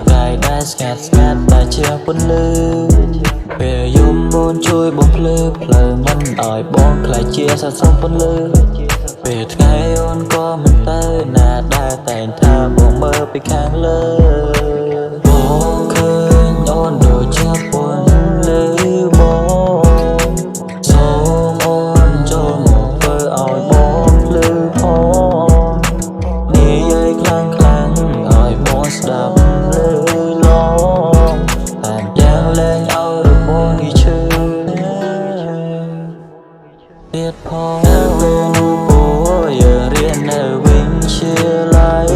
កាយដែលស្ងាត់តែជាពន្លឺពេលយំមុនជួយបំភ្លឺផ្លូវមិនឲ្យបងខ្លាចជាសត្វសុំពន្លឺពេលថ្ងៃអូនក៏មិនទៅណាដែលតែងថាបងមើលពីខាងលើបងឃើញអូនដូចជាពន្លឺបងសូមអូនចូលមកធ្វើឲ្យបងភ្លឺផងនិយាយខ្លាំងឲ្យបងស្ដាប់លឺឡងតែយ៉ាងលែងឲ្យរបស់នេះឈឺទៀតផងពេលនោះពួកយើងរៀននៅវិទ្យាល័យ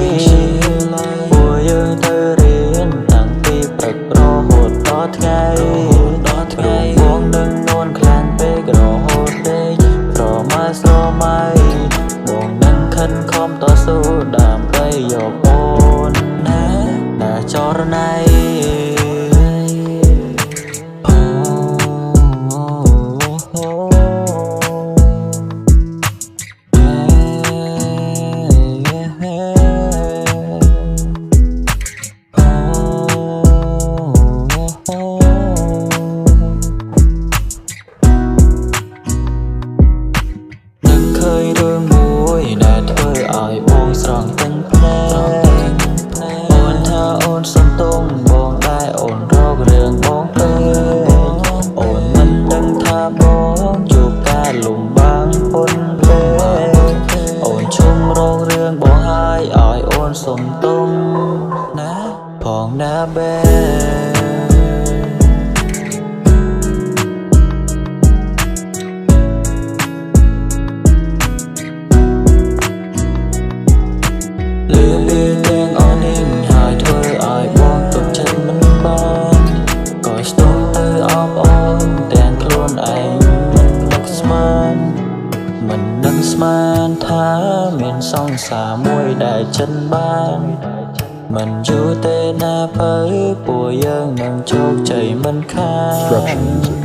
ពួកយើងទៅរៀនតាំងពីព្រឹករហូតដល់ថ្ងៃបងនឹងនន់ខ្លាំងពេករហូតពេកស្រមៃបងនឹងខិតខំតស៊ូដើម្បីយកអូនណាចរណៃរឿងមួយដែលធ្វើឲ្យបងស្រង់ទាំងភ្នែកអូនថាអូនសំទងបងដែរអូនរករឿងបងពេកអូនមិនដឹងថាបងជួបការលំបាកប៉ុនពេកអូនជុំរករឿងបងហើយឲ្យអូនសំទងណាផងណាបែមិនដឹងស្មានថាមានសង្សារមួយដែលចិនបានមិនយូរទេណាបើពួកយើងនឹងជោគជ័យមិនខាន